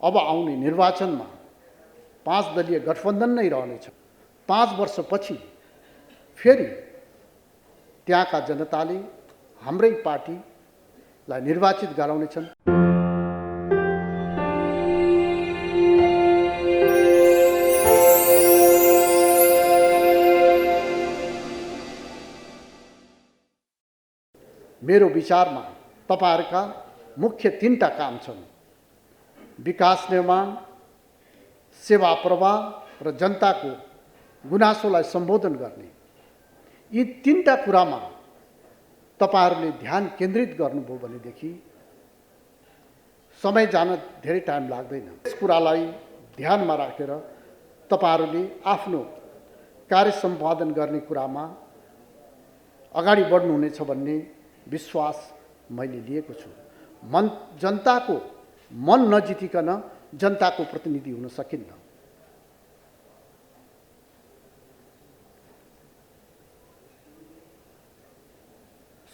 अब आउने निर्वाचनमा 5 दलीय गठबन्धन नै रहनेछ। 5 वर्षपछि फेरि त्यहाँका जनताले हाम्रै पार्टीलाई निर्वाचित गराउनेछन्। मेरो विचारमा तपाईहरुका मुख्य 3टा काम छन्: विकास निर्माण, सेवा प्रवाह र जनताको गुनासोलाई सम्बोधन गर्ने। यी 3टा कुरामा तपाईहरुले ध्यान केन्द्रित गर्नुभयो भनेदेखि समय जान धेरै टाइम लाग्दैन। यस कुरालाई ध्यानमा राखेर तपाईहरुले आफ्नो कार्य सम्पादन गर्ने कुरामा अगाडि बढ्नुहुनेछ भन्ने विश्वास मैले लिएको छु। जनताको मन नजितिकन जनताको प्रतिनिधि हुन सकिन्न।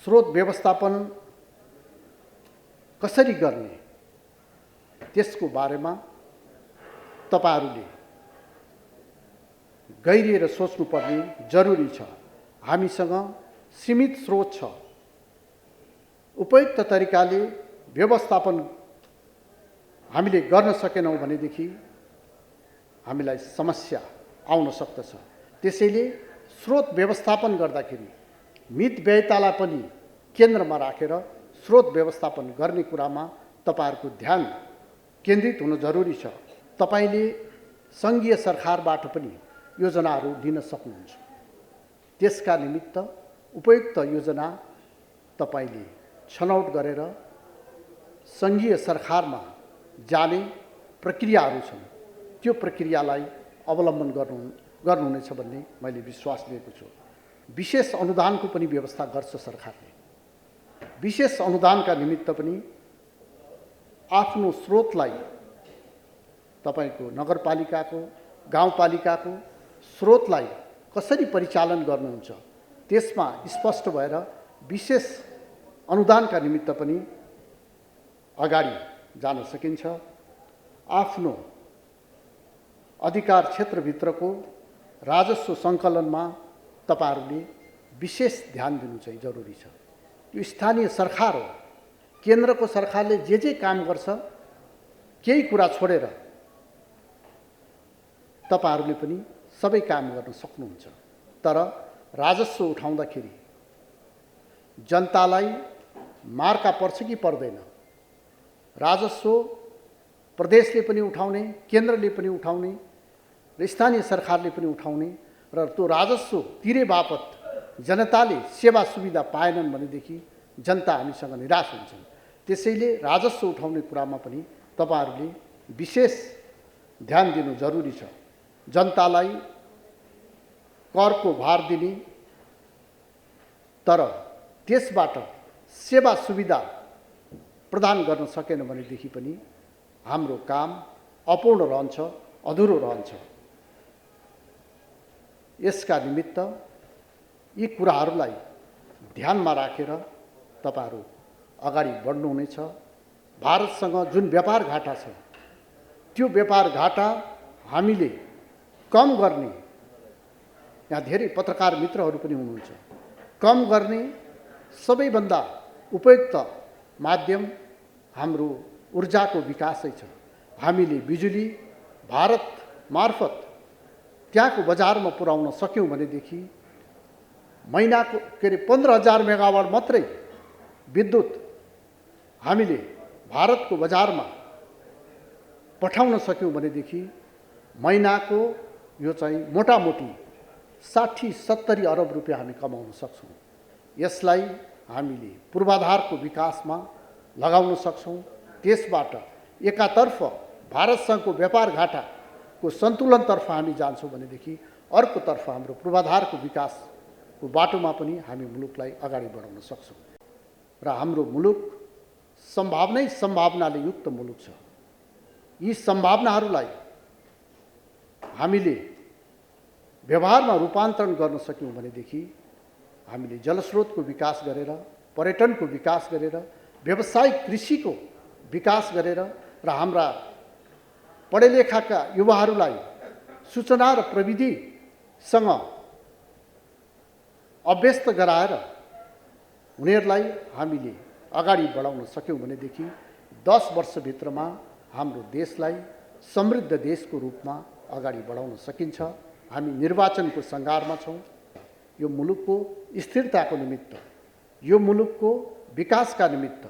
स्रोत व्यवस्थापन कसरी गर्ने त्यसको बारेमा तपाईहरुले गहिरिएर सोच्नुपर्ने जरुरी छ। हामीसँग सीमित स्रोत छ। उपयुक्त तरिकाले व्यवस्थापन हामीले गर्न सकेनौं भनेदेखि हामीलाई समस्या आउन सक्दछ। त्यसैले स्रोत व्यवस्थापन गर्दाखेरि मितव्ययतालाई पनि केन्द्रमा राखेर स्रोत व्यवस्थापन गर्ने कुरामा तपाईहरुको ध्यान केन्द्रित हुन जरुरी छ। तपाईले संघीय सरकारबाट पनि योजनाहरू लिन सक्नुहुन्छ। त्यसका निमित्त उपयुक्त योजना तपाईले छनौट गरेर संघीय सरकारमा जाने प्रक्रियाहरू छन्। त्यो प्रक्रियालाई अवलम्बन गर्नुहुनेछ भन्ने मैले विश्वास लिएको छु। विशेष अनुदानको पनि व्यवस्था गर्छ सरकारले। विशेष अनुदानका निमित्त पनि आफ्नो स्रोतलाई तपाईको नगरपालिकाको, गाउँपालिकाको स्रोतलाई कसरी परिचालन गर्नुहुन्छ त्यसमा स्पष्ट भएर विशेष अनुदानका निमित्त पनि अगाडि जान सकिन्छ। आफ्नो अधिकार क्षेत्रभित्रको राजस्व सङ्कलनमा तपाईहरुले विशेष ध्यान दिनु चाहिँ जरुरी छ। यो स्थानीय सरकार हो। केन्द्रको सरकारले जे काम गर्छ केही कुरा छोडेर तपाईहरुले पनि सबै काम गर्न सक्नुहुन्छ। तर राजस्व उठाउँदाखेरि जनतालाई मार्का पर्छ कि पर्दैन? राजस्व प्रदेशले पनि उठाउने, केन्द्रले पनि उठाउने र स्थानीय सरकारले पनि उठाउने र त्यो राजस्व तिरे बापत जनताले सेवा सुविधा पाएनन् भनेदेखि जनता हामीसँग निराश हुन्छन्। त्यसैले राजस्व उठाउने कुरामा पनि तपाईहरुले विशेष ध्यान दिनु जरुरी छ। जनतालाई करको भार दिने तर त्यसबाट सेवा सुविधा प्रदान गर्न सकेन भनेदेखि पनि हाम्रो काम अपूर्ण रहन्छ, अधुरो रहन्छ। यसका निमित्त यी कुराहरूलाई ध्यानमा राखेर तपाईहरु अगाडि बढ्नुहुनेछ। भारतसँग जुन व्यापार घाटा छ त्यो व्यापार घाटा हामीले कम गर्ने, यहाँ धेरै पत्रकार मित्रहरू पनि हुनुहुन्छ, कम गर्ने सबैभन्दा उपयुक्त माध्यम हाम्रो ऊर्जाको विकासै छ। हामीले बिजुली भारत मार्फत त्यहाँको बजारमा पुर्याउन सक्यौं भनेदेखि महिनाको 15,000 मेगावाट मात्रै विद्युत हामीले भारतको बजारमा पठाउन सक्यौं भनेदेखि महिनाको यो चाहिँ मोटामोटी 60-70 अरब रुपियाँ हामी कमाउन सक्छौं। यसलाई हामीले पूर्वाधारको विकासमा लगाउन सक्छौं। त्यसबाट एकातर्फ भारतसँगको व्यापार घाटाको सन्तुलनतर्फ हामी जान्छौं भनेदेखि अर्कोतर्फ हाम्रो पूर्वाधारको विकासको बाटोमा पनि हामी मुलुकलाई अगाडि बढाउन सक्छौं। र हाम्रो मुलुक सम्भावनाले युक्त मुलुक छ। यी सम्भावनाहरूलाई हामीले व्यवहारमा रूपान्तरण गर्न सक्यौं भनेदेखि हामीले जलस्रोतको विकास गरेर, पर्यटनको विकास गरेर, व्यावसायिक कृषिको विकास गरेर र हाम्रा पढेलेखाका युवाहरूलाई सूचना र प्रविधिसँग अभ्यस्त गराएर उनीहरूलाई हामीले अगाडि बढाउन सक्यौँ भनेदेखि 10 वर्षभित्रमा हाम्रो देशलाई समृद्ध देशको रूपमा अगाडि बढाउन सकिन्छ। हामी निर्वाचनको सङ्घारमा छौँ। यो मुलुकको स्थिरताको निमित्त, यो मुलुकको विकासका निमित्त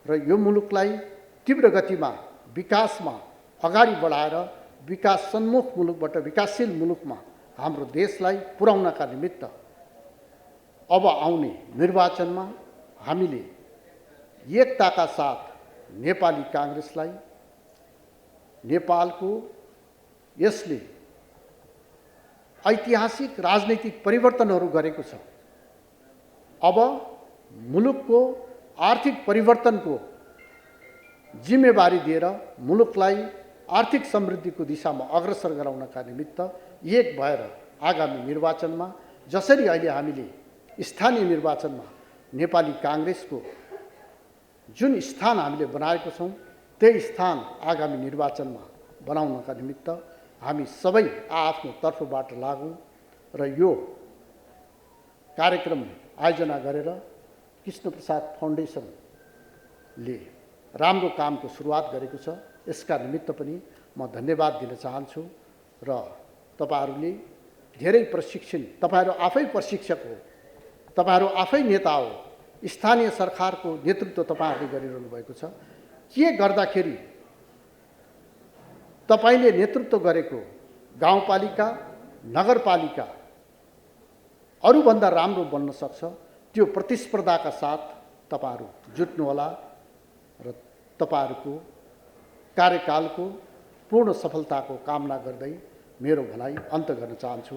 र यो मुलुकलाई तीव्र गतिमा विकासमा अगाडि बढाएर विकास सन्मुख मुलुकबाट विकासशील मुलुकमा हाम्रो देशलाई पुर्याउनका निमित्त अब आउने निर्वाचनमा हामीले एकताका साथ नेपाली काङ्ग्रेसलाई, नेपालको यसले ऐतिहासिक राजनैतिक परिवर्तनहरू गरेको छ। अब मुलुकको आर्थिक परिवर्तनको जिम्मेवारी दिएर मुलुकलाई आर्थिक समृद्धिको दिशामा अग्रसर गराउनका निमित्त एक भएर आगामी निर्वाचनमा जसरी अहिले हामीले स्थानीय निर्वाचनमा नेपाली काङ्ग्रेसको जुन स्थान हामीले बनाएको छौँ त्यही स्थान आगामी निर्वाचनमा बनाउनका निमित्त हामी सबै आफ्नो तर्फबाट लागौँ र यो कार्यक्रम आयोजना गरेर कृष्णप्रसाद फाउन्डेसनले राम्रो कामको सुरुवात गरेको छ। यसका निमित्त पनि म धन्यवाद दिन चाहन्छु र तपाईहरूले धेरै प्रशिक्षण, तपाईहरू आफै प्रशिक्षक हो, तपाईहरू आफै नेता हो, स्थानीय सरकारको नेतृत्व तपाईहरूले गरिरहनु भएको छ। के गर्दाखेरि तपाईले नेतृत्व गरेको गाउँपालिका, नगरपालिका अरूभन्दा राम्रो बन्न सक्छ, त्यो प्रतिस्पर्धाका साथ तपाईहरू जुट्नुहोला र तपाईहरूको कार्यकालको पूर्ण सफलताको कामना गर्दै मेरो भनाइ अन्त गर्न चाहन्छु।